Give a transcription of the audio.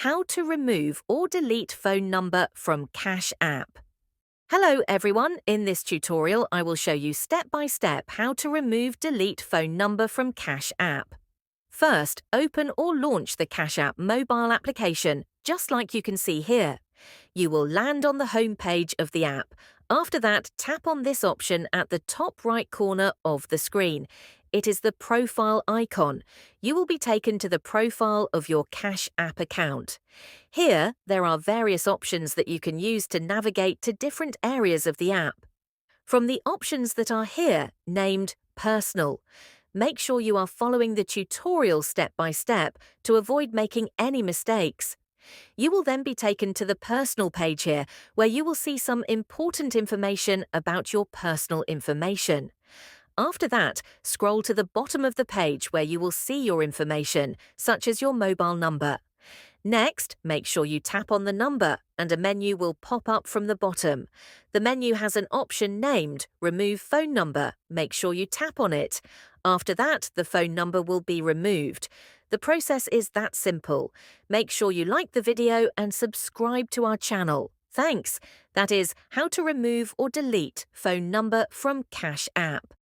how to remove or delete phone number from Cash App. Hello everyone, in this tutorial I will show you step by step how to delete phone number from Cash App. First, open or launch the Cash App mobile application, just like you can see here. You will land on the home page of the app. After that, tap on this option at the top right corner of the screen. It is the profile icon. You will be taken to the profile of your Cash App account. Here, there are various options that you can use to navigate to different areas of the app. From the options that are here, named Personal, make sure you are following the tutorial step by step to avoid making any mistakes. You will then be taken to the Personal page here, where you will see some important information about your personal information. After that, scroll to the bottom of the page where you will see your information, such as your mobile number. Next, make sure you tap on the number and a menu will pop up from the bottom. The menu has an option named Remove Phone Number. Make sure you tap on it. After that, the phone number will be removed. The process is that simple. Make sure you like the video and subscribe to our channel. Thanks. That is how to remove or delete phone number from Cash App.